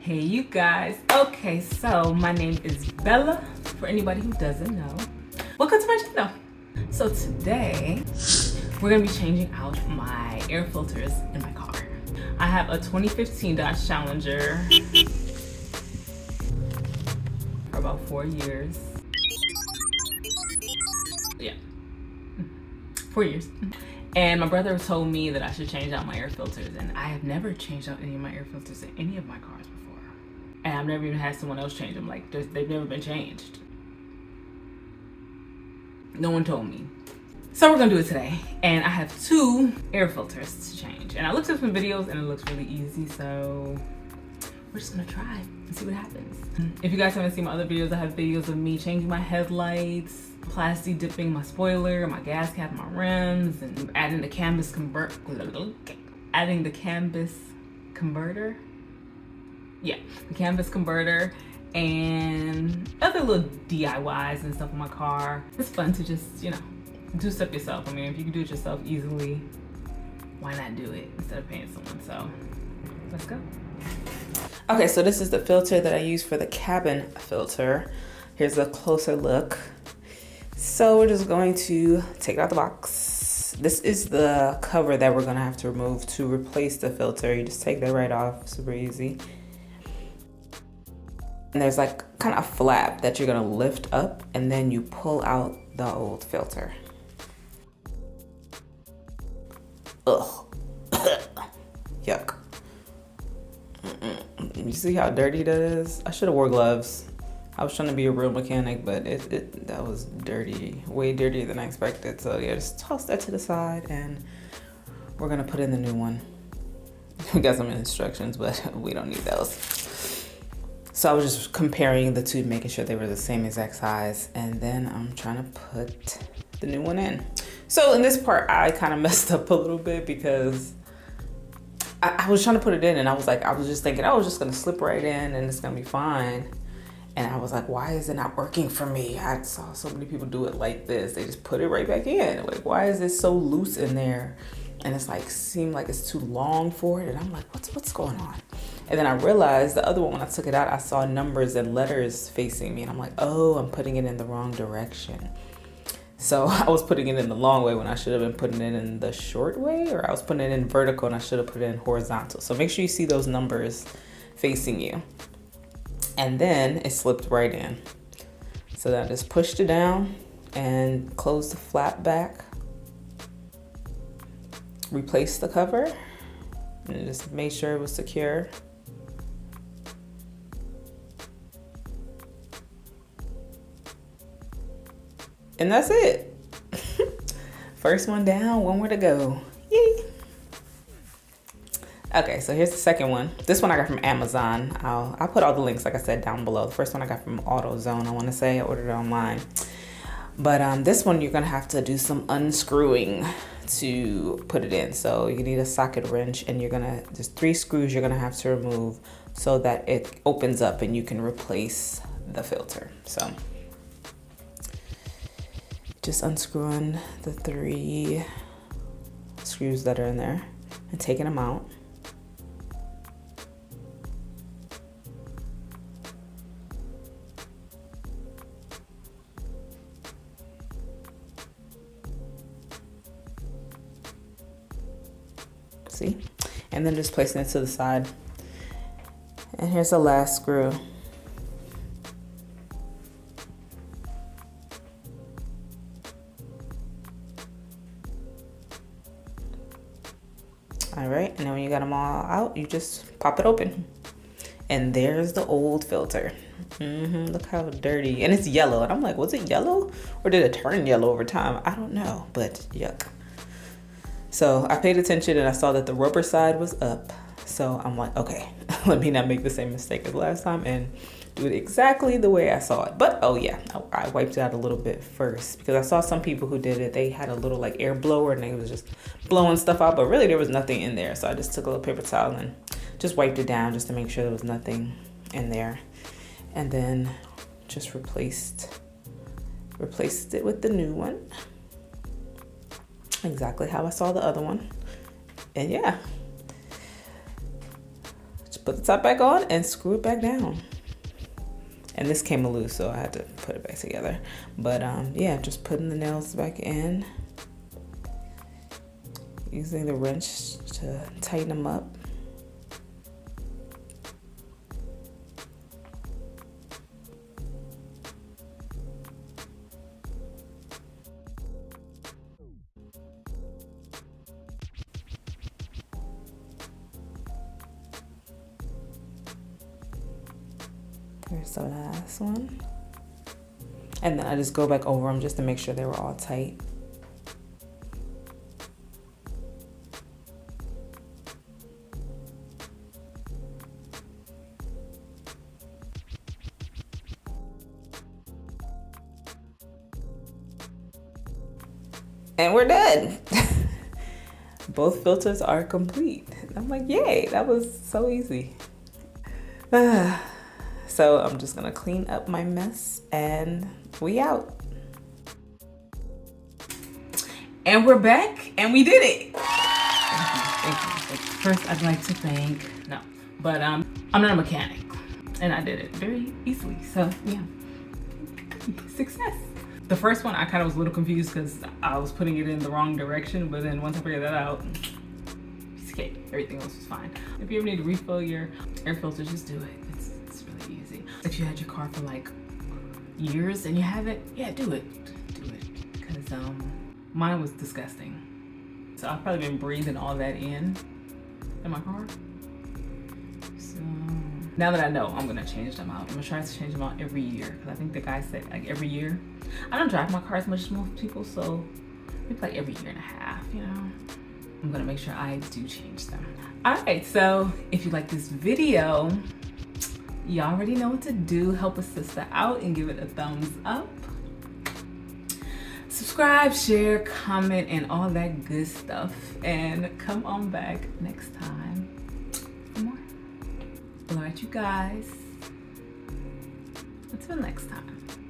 Hey you guys. Okay, so my name is Bella, for anybody who doesn't know. Welcome to my channel. So today, we're gonna be changing out my air filters in my car. I have a 2015 Dodge Challenger for about 4 years. Yeah, 4 years. And my brother told me that I should change out my air filters, and I have never changed out any of my air filters in any of my cars before. And I've never even had someone else change them. Like, they've never been changed. No one told me. So we're gonna do it today. And I have 2 air filters to change. And I looked up some videos and it looks really easy, so we're just gonna try and see what happens. If you guys haven't seen my other videos, I have videos of me changing my headlights, plastic dipping my spoiler, my gas cap, my rims, and adding the canvas converter. Yeah, the canvas converter and other little DIYs and stuff in my car. It's fun to just, do stuff yourself. I mean, if you can do it yourself easily, why not do it instead of paying someone? So let's go. Okay, so this is the filter that I use for the cabin filter. Here's a closer look. So we're just going to take it out the box. This is the cover that we're gonna have to remove to replace the filter. You just take that right off, super easy. And there's like kind of a flap that you're gonna lift up and then you pull out the old filter. Ugh. Yuck. You see how dirty that is? I should have wore gloves. I was trying to be a real mechanic, but that was dirty, way dirtier than I expected. So yeah, just toss that to the side and we're gonna put in the new one. We got some instructions, but we don't need those. So I was just comparing the two, making sure they were the same exact size. And then I'm trying to put the new one in. So in this part, I kind of messed up a little bit because I was trying to put it in and I was just thinking, oh, it's just gonna slip right in and it's gonna be fine. And I was like, why is it not working for me? I saw so many people do it like this. They just put it right back in. Like, why is it so loose in there? And it's like, seemed like it's too long for it. And I'm like, what's going on? And then I realized the other one, when I took it out, I saw numbers and letters facing me. And I'm like, oh, I'm putting it in the wrong direction. So I was putting it in the long way when I should have been putting it in the short way, or I was putting it in vertical and I should have put it in horizontal. So make sure you see those numbers facing you. And then it slipped right in. So then I just pushed it down and closed the flap back. Replaced the cover and just made sure it was secure. And that's it. First one down, one more to go. Yay. Okay, so here's the second one. This one I got from Amazon. I'll put all the links, like I said, down below. The first one I got from AutoZone, I want to say. I ordered it online. But this one, you're going to have to do some unscrewing to put it in. So you need a socket wrench, and there's 3 screws you're going to have to remove so that it opens up and you can replace the filter. So just unscrewing the 3 screws that are in there and taking them out. See? And then just placing it to the side. And here's the last screw. All right, and then when you got them all out, you just pop it open. And there's the old filter. Look how dirty. And it's yellow. And I'm like, was it yellow? Or did it turn yellow over time? I don't know, but yuck. So I paid attention and I saw that the rubber side was up. So I'm like, okay, let me not make the same mistake as last time and do it exactly the way I saw it. But oh yeah, I wiped it out a little bit first because I saw some people who did it. They had a little like air blower and they was just blowing stuff out, but really there was nothing in there. So I just took a little paper towel and just wiped it down just to make sure there was nothing in there. And then just replaced it with the new one. Exactly how I saw the other one. And yeah, Just put the top back on and screw it back down. And this came loose, so I had to put it back together. But yeah, just putting the nails back in. Using the wrench to tighten them up. Here's the last one. And then I just go back over them just to make sure they were all tight. And we're done. Both filters are complete. I'm like, yay, that was so easy. So I'm just gonna clean up my mess and we out. And we're back and we did it. Thank you. First, I'd like to thank, no, but I'm not a mechanic and I did it very easily. So yeah, success. The first one, I kind of was a little confused because I was putting it in the wrong direction, but then once I figured that out, okay, everything else was fine. If you ever need to refill your air filter, just do it. It's really easy. If you had your car for like years and you haven't, yeah, do it. Because mine was disgusting. So I've probably been breathing all that in my car. So now that I know, I'm gonna change them out. I'm gonna try to change them out every year because I think the guy said like every year. I don't drive my car as much as most people, so maybe like every year and a half, you know. I'm gonna make sure I do change them. All right, so if you like this video, you already know what to do. Help a sister out and give it a thumbs up. Subscribe, share, comment, and all that good stuff. And come on back next time for more. All right, you guys. Until next time.